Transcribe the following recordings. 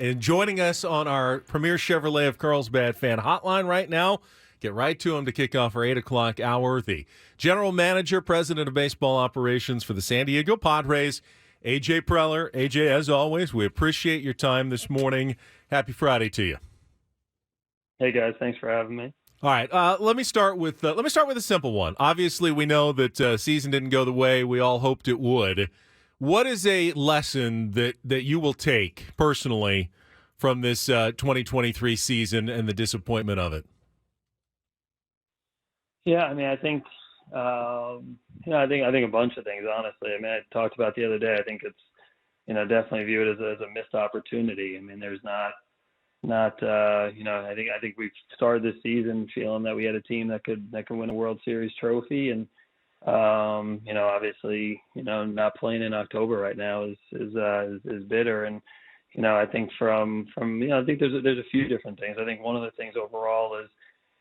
and joining us on our Premier Chevrolet of Carlsbad fan hotline right now. Get right to him to kick off our 8 o'clock hour. The general manager, president of baseball operations for the San Diego Padres, A.J. Preller. A.J., as always, we appreciate your time this morning. Happy Friday to you. Hey, guys. Thanks for having me. All right, let me start with a simple one. Obviously, we know that season didn't go the way we all hoped it would. What is a lesson that you will take personally from this 2023 season and the disappointment of it? Yeah, I mean, I think, I think a bunch of things. Honestly, I mean, I talked about the other day. I think it's, definitely view it as a missed opportunity. I mean, there's not, I think we've started this season feeling that we had a team that could win a World Series trophy, and obviously, not playing in October right now is bitter. And I think from I think there's a few different things. I think one of the things overall is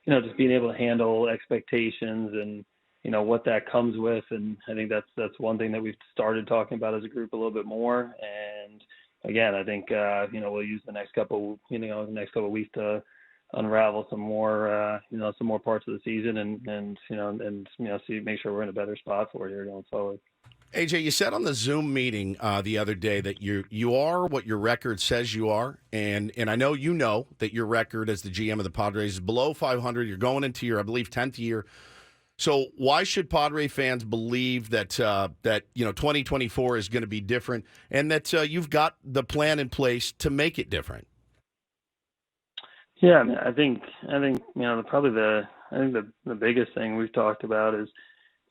just being able to handle expectations and what that comes with. And I think that's one thing that we've started talking about as a group a little bit more. And again, I think we'll use the next couple of weeks to unravel some more parts of the season and make sure we're in a better spot for it here going forward. AJ, you said on the Zoom meeting the other day that you are what your record says you are, and I know that your record as the GM of the Padres is below 500. You're going into your, I believe, 10th year. So why should Padre fans believe that 2024 is going to be different, and that you've got the plan in place to make it different? Yeah, I mean, I think probably the biggest thing we've talked about is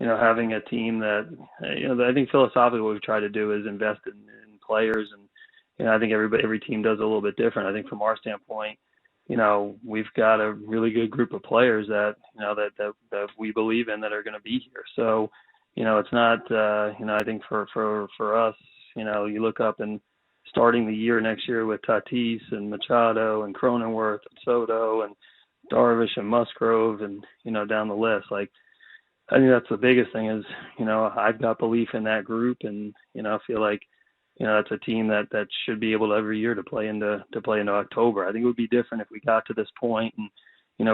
having a team that I think philosophically what we've tried to do is invest in players, and I think every team does a little bit different. I think from our standpoint, we've got a really good group of players that that we believe in that are going to be here. So it's not I think for us, you look up and starting the year next year with Tatis and Machado and Cronenworth and Soto and Darvish and Musgrove and down the list. Like, I think that's the biggest thing is, I've got belief in that group, and, I feel like, it's a team that should be able to every year to play into October. I think it would be different if we got to this point and,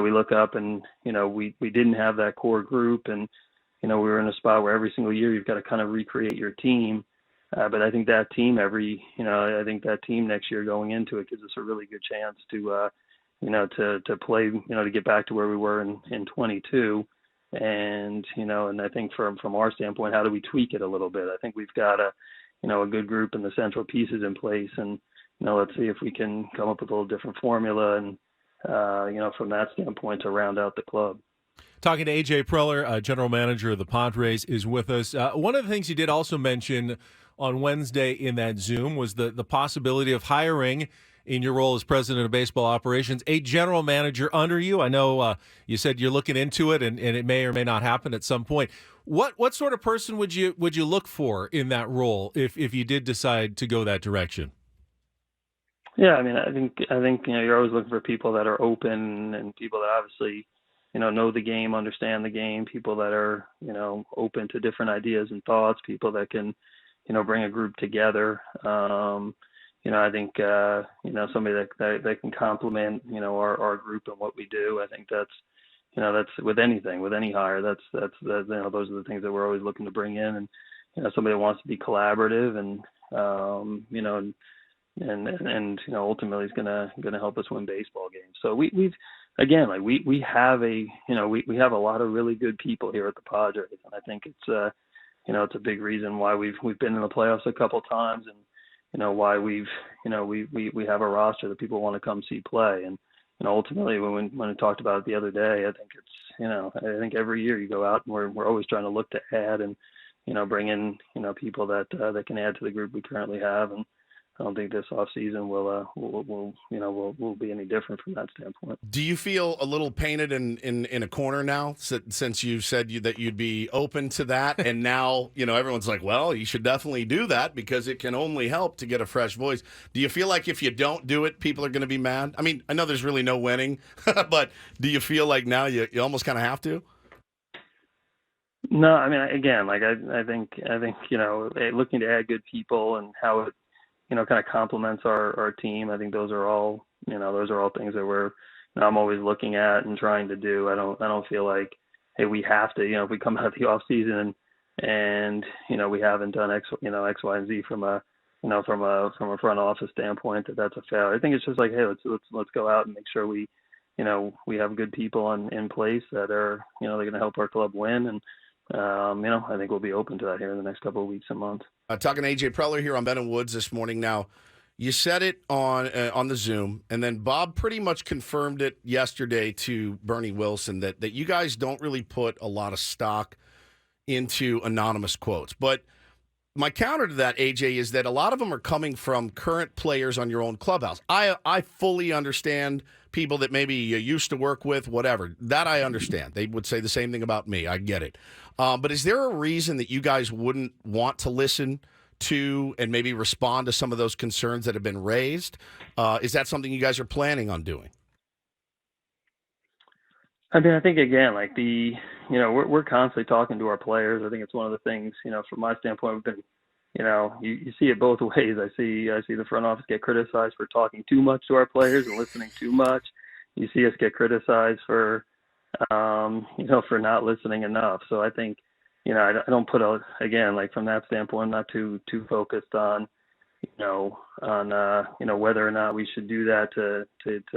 we look up and, we didn't have that core group, and, we were in a spot where every single year you've got to kind of recreate your team. But I think that team next year going into it gives us a really good chance to play, to get back to where we were in 22. And I think from our standpoint, how do we tweak it a little bit? I think we've got a good group and the central pieces in place, and let's see if we can come up with a little different formula and from that standpoint to round out the club. Talking to A.J. Preller, general manager of the Padres, is with us. One of the things you did also mention on Wednesday in that Zoom was the possibility of hiring, in your role as president of baseball operations, a general manager under you. I know you said you're looking into it, and it may or may not happen at some point. What sort of person would you look for in that role if you did decide to go that direction? Yeah, I mean, I think you're always looking for people that are open and people that obviously know the game, understand the game, people that are open to different ideas and thoughts, people that can bring a group together. I think somebody that can complement our group and what we do. I think that's with anything, with any hire. That's those are the things that we're always looking to bring in, and somebody that wants to be collaborative and ultimately is gonna help us win baseball games. So we have we have a lot of really good people here at the Padres, and I think it's it's a big reason why we've been in the playoffs a couple times, and why we have a roster that people want to come see play. And ultimately when we talked about it the other day, I think it's I think every year you go out and we're always trying to look to add and bring in people that can add to the group we currently have. And I don't think this offseason will be any different from that standpoint. Do you feel a little painted in a corner now, since you said that you'd be open to that, and now everyone's like, well, you should definitely do that because it can only help to get a fresh voice. Do you feel like if you don't do it, people are going to be mad? I mean, I know there's really no winning, but do you feel like now you almost kind of have to? No, I mean, again, like I think looking to add good people and how it kind of complements our team. I think those are all things that I'm always looking at and trying to do. I don't feel like, hey, we have to, if we come out of the off season and we haven't done X, Y, and Z from a front office standpoint, that's a failure. I think it's just like, hey, let's go out and make sure we have good people in place that are, they're going to help our club win. And, I think we'll be open to that here in the next couple of weeks and months. Talking to AJ Preller here on Ben and Woods this morning. Now, you said it on the Zoom, and then Bob pretty much confirmed it yesterday to Bernie Wilson that you guys don't really put a lot of stock into anonymous quotes. But my counter to that, AJ, is that a lot of them are coming from current players on your own clubhouse. I fully understand people that maybe you used to work with, whatever. That I understand. They would say the same thing about me. I get it. But is there a reason that you guys wouldn't want to listen to and maybe respond to some of those concerns that have been raised? Is that something you guys are planning on doing? I mean, I think, again, like we're constantly talking to our players. I think it's one of the things, from my standpoint, we've been, you see it both ways. I see the front office get criticized for talking too much to our players and listening too much. You see us get criticized for, for not listening enough. So I think, I don't put again, like from that standpoint, I'm not too focused on, whether or not we should do that to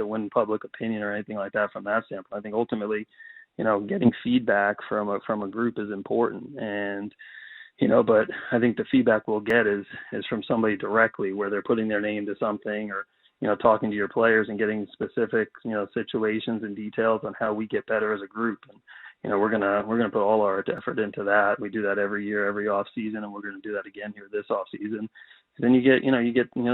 win public opinion or anything like that from that standpoint. I think ultimately, getting feedback from a group is important. And, but I think the feedback we'll get is from somebody directly where they're putting their name to something or, talking to your players and getting specific, situations and details on how we get better as a group. And, we're gonna put all our effort into that. We do that every year, every off season, and we're gonna do that again here this off season. Then you get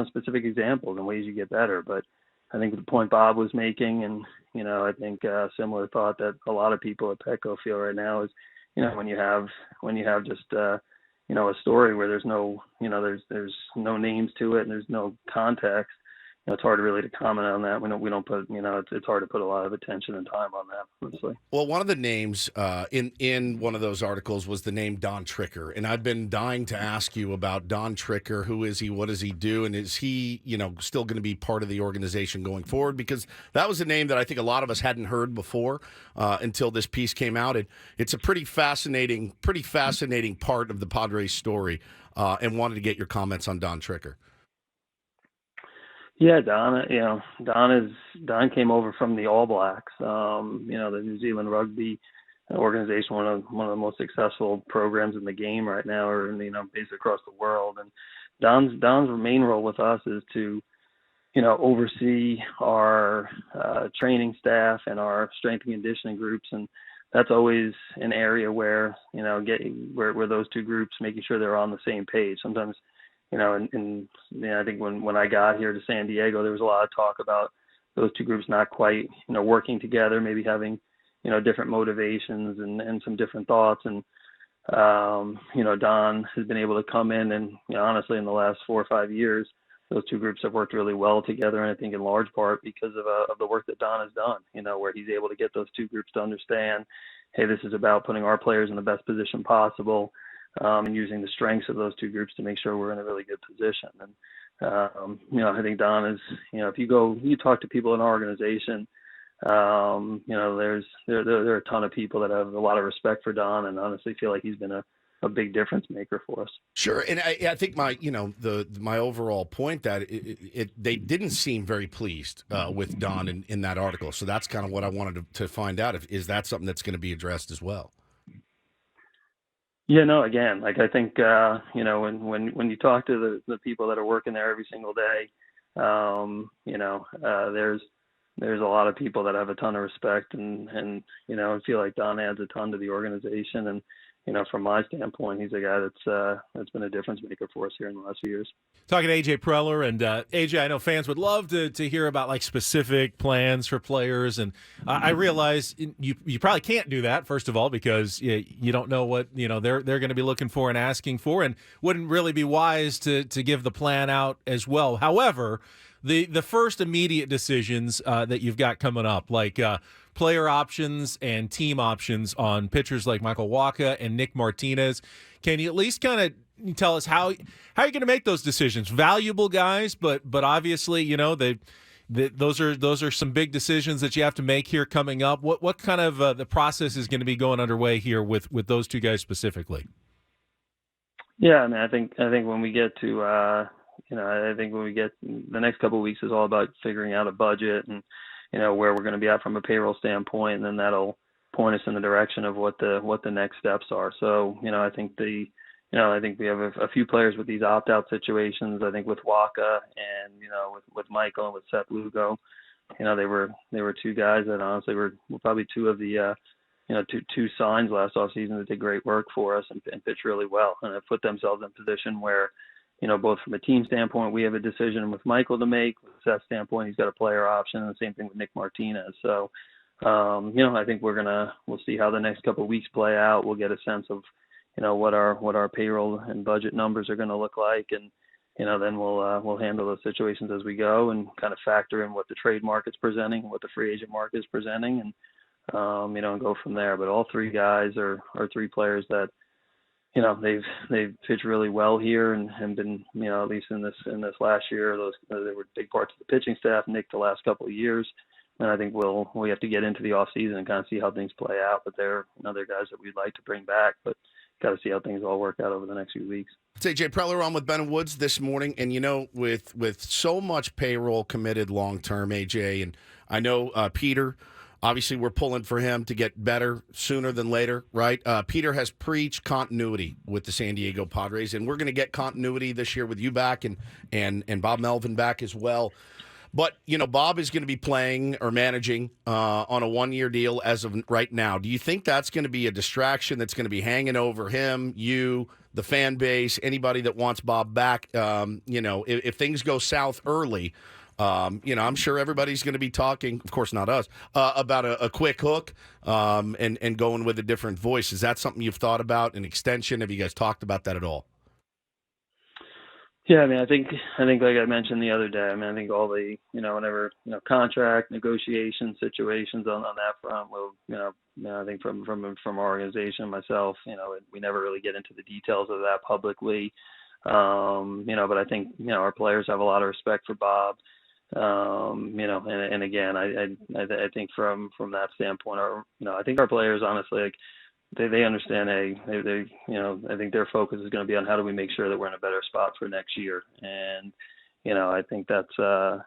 specific examples and ways you get better. But I think the point Bob was making, and I think similar thought that a lot of people at Petco feel right now is, when you have just a story where there's no there's no names to it and there's no context. It's hard really to comment on that. We don't put, it's hard to put a lot of attention and time on that, honestly. Well, one of the names in one of those articles was the name Don Tricker. And I've been dying to ask you about Don Tricker. Who is he? What does he do? And is he, still going to be part of the organization going forward? Because that was a name that I think a lot of us hadn't heard before until this piece came out. It's a pretty fascinating part of the Padres story, and wanted to get your comments on Don Tricker. Yeah, Don came over from the All Blacks, the New Zealand rugby organization, one of the most successful programs in the game right now, or basically across the world. And Don's main role with us is to, oversee our training staff and our strength and conditioning groups, and that's always an area where where those two groups, making sure they're on the same page. Sometimes. I think when I got here to San Diego, there was a lot of talk about those two groups not quite, working together, maybe having, different motivations and some different thoughts. And, Don has been able to come in and, honestly, in the last 4 or 5 years, those two groups have worked really well together. And I think in large part because of the work that Don has done, where he's able to get those two groups to understand, hey, this is about putting our players in the best position possible. And using the strengths of those two groups to make sure we're in a really good position. And, I think Don is, if you talk to people in our organization, there are a ton of people that have a lot of respect for Don and honestly feel like he's been a big difference maker for us. Sure. And I think my overall point that they didn't seem very pleased with Don in that article. So that's kind of what I wanted to find out. Is that something that's going to be addressed as well? Yeah, no, again, like I think, when you talk to the people that are working there every single day, there's a lot of people that have a ton of respect and I feel like Don adds a ton to the organization. And, from my standpoint, he's a guy that's been a difference maker for us here in the last few years. Talking to AJ Preller, and AJ, I know fans would love to hear about like specific plans for players, and I realize you probably can't do that, first of all, because you don't know what they're going to be looking for and asking for, and wouldn't really be wise to give the plan out as well. However, the first immediate decisions that you've got coming up, like player options and team options on pitchers like Michael Wacha and Nick Martinez. Can you at least kind of you tell us how you're going to make those decisions? Valuable guys, but obviously, those are some big decisions that you have to make here coming up. What kind of the process is going to be going underway here with those two guys specifically? Yeah, I mean, I think when we get to I think when we get the next couple of weeks is all about figuring out a budget and where we're going to be at from a payroll standpoint, and then that'll point us in the direction of what the next steps are. So I think I think we have a few players with these opt-out situations. I think with Waka and with Michael and with Seth Lugo, they were two guys that honestly were probably two of the two signs last offseason that did great work for us and pitched really well, and have put themselves in a position where both from a team standpoint, we have a decision with Michael to make. With Seth's standpoint, he's got a player option, and the same thing with Nick Martinez. So, I think we'll see how the next couple of weeks play out. We'll get a sense of, what our payroll and budget numbers are going to look like, and then we'll handle those situations as we go and kind of factor in what the trade market's presenting, what the free agent market is presenting, and and go from there. But all three guys are three players that they've pitched really well here and been at least in this last year, they were big parts of the pitching staff. Nick the last couple of years, and I think we have to get into the off season and kind of see how things play out. But they're other guys that we'd like to bring back, but got to see how things all work out over the next few weeks. It's AJ Preller on with Ben Woods this morning, and with so much payroll committed long term, AJ, and I know Peter. Obviously, we're pulling for him to get better sooner than later, right? Peter has preached continuity with the San Diego Padres, and we're going to get continuity this year with you back and Bob Melvin back as well. But, Bob is going to be playing or managing on a one-year deal as of right now. Do you think that's going to be a distraction that's going to be hanging over him, you, the fan base, anybody that wants Bob back? If things go south early, I'm sure everybody's going to be talking, of course not us, about a quick hook and going with a different voice. Is that something you've thought about, an extension? Have you guys talked about that at all? Yeah, I mean, I think like I mentioned the other day, I think all the, whenever, contract negotiation situations on that front will, I think from our organization, myself, we never really get into the details of that publicly. But I think, our players have a lot of respect for Bob. And again, I think from that standpoint, I think our players honestly, like, they understand. I think their focus is going to be on how do we make sure that we're in a better spot for next year. And I think that's I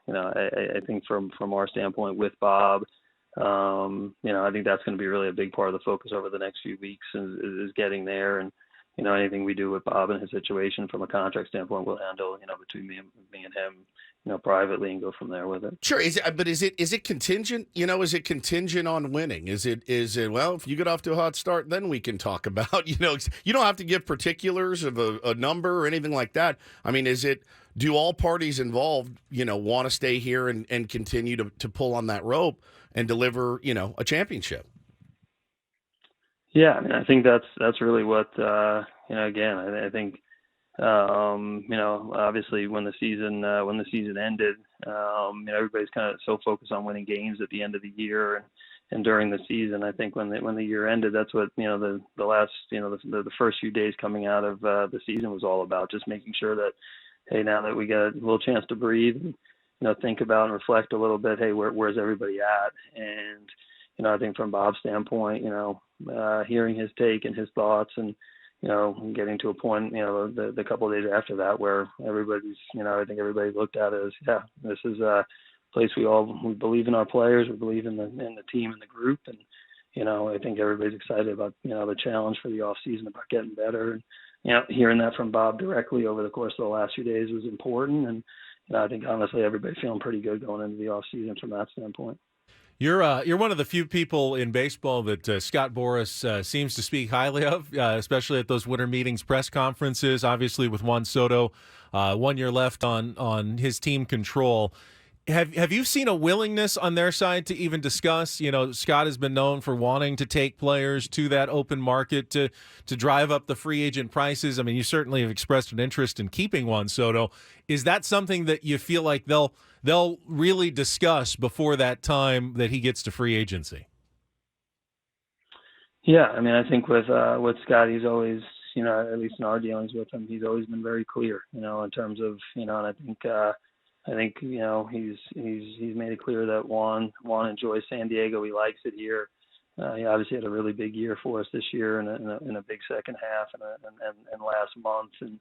think from our standpoint with Bob, I think that's going to be really a big part of the focus over the next few weeks is getting there. And anything we do with Bob and his situation from a contract standpoint, we'll handle between me and him. Privately and go from there with it. Sure. Is it contingent? Is it contingent on winning? Is it, well, if you get off to a hot start, then we can talk about, you don't have to give particulars of a number or anything like that. I mean, do all parties involved, want to stay here and continue to pull on that rope and deliver, a championship? Yeah. I mean, I think that's really what, again, I think, obviously when the season ended, everybody's kind of so focused on winning games at the end of the year and during the season. I think when the year ended, that's what, the last, the first few days coming out of the season was all about, just making sure that, hey, now that we got a little chance to breathe and, think about and reflect a little bit, hey, where's everybody at? And, I think from Bob's standpoint, hearing his take and his thoughts and, getting to a point, the couple of days after that where everybody's, I think everybody looked at it as, yeah, this is a place we believe in our players, we believe in the team and the group. And, I think everybody's excited about, the challenge for the off season about getting better. And, hearing that from Bob directly over the course of the last few days was important. And, I think honestly, everybody's feeling pretty good going into the off season from that standpoint. You're one of the few people in baseball that Scott Boras seems to speak highly of, especially at those winter meetings, press conferences. Obviously, with Juan Soto, 1 year left on his team control. Have you seen a willingness on their side to even discuss? Scott has been known for wanting to take players to that open market to drive up the free agent prices. I mean, you certainly have expressed an interest in keeping Juan Soto. Is that something that you feel like they'll really discuss before that time that he gets to free agency? Yeah, I mean, I think with Scott, he's always at least in our dealings with him, he's always been very clear, in terms of, and I think he's made it clear that Juan enjoys San Diego. He likes it here. He obviously had a really big year for us this year in a big second half and last month. And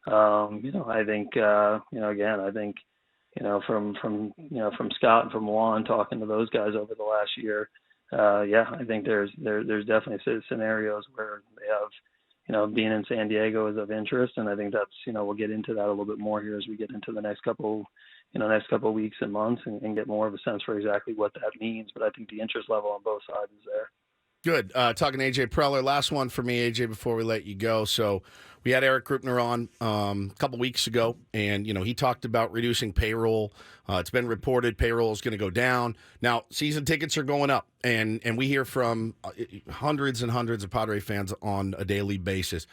I think again, I think from Scott and from Juan talking to those guys over the last year, I think there's definitely scenarios where they have, being in San Diego is of interest, and I think that's, we'll get into that a little bit more here as we get into the next couple weeks and months and get more of a sense for exactly what that means. But I think the interest level on both sides is there. Good. Talking to AJ Preller. Last one for me, AJ, before we let you go. So we had Eric Grupner on a couple weeks ago, and, he talked about reducing payroll. It's been reported payroll is going to go down. Now, season tickets are going up, and we hear from hundreds and hundreds of Padre fans on a daily basis.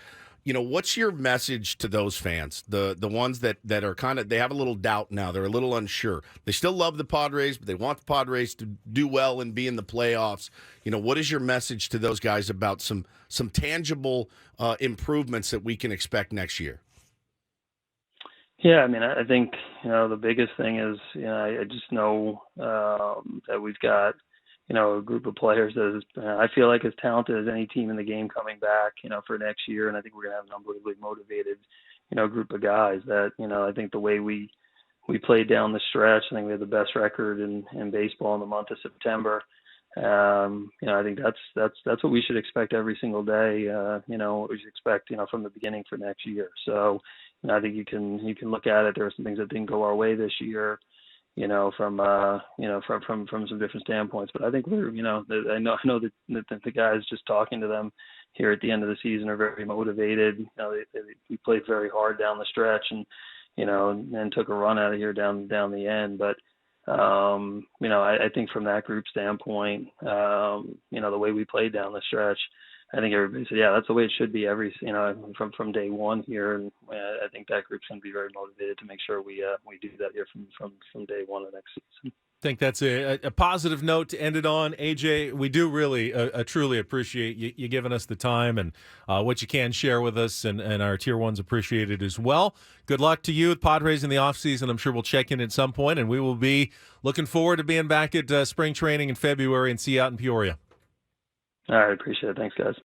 What's your message to those fans, the ones that are kind of, they have a little doubt now, they're a little unsure. They still love the Padres, but they want the Padres to do well and be in the playoffs. What is your message to those guys about some tangible improvements that we can expect next year? Yeah, I mean, I think, the biggest thing is, I just know that we've got, a group of players that is, I feel like as talented as any team in the game coming back, for next year. And I think we're going to have an unbelievably motivated, group of guys that, I think the way we played down the stretch, I think we had the best record in baseball in the month of September. I think that's what we should expect every single day, what we should expect, from the beginning for next year. So, I think you can look at it. There are some things that didn't go our way this year, from some different standpoints. But I think we're, I know that the guys just talking to them here at the end of the season are very motivated. We played very hard down the stretch and took a run out of here down the end. But, I think from that group standpoint, the way we played down the stretch, I think everybody said, yeah, that's the way it should be from day one here. And I think that group's going to be very motivated to make sure we do that here from day one of next season. I think that's a positive note to end it on. AJ, we do really truly appreciate you giving us the time and what you can share with us, and our Tier 1s appreciate it as well. Good luck to you with Padres in the offseason. I'm sure we'll check in at some point, and we will be looking forward to being back at spring training in February and see you out in Peoria. All right, appreciate it. Thanks, guys.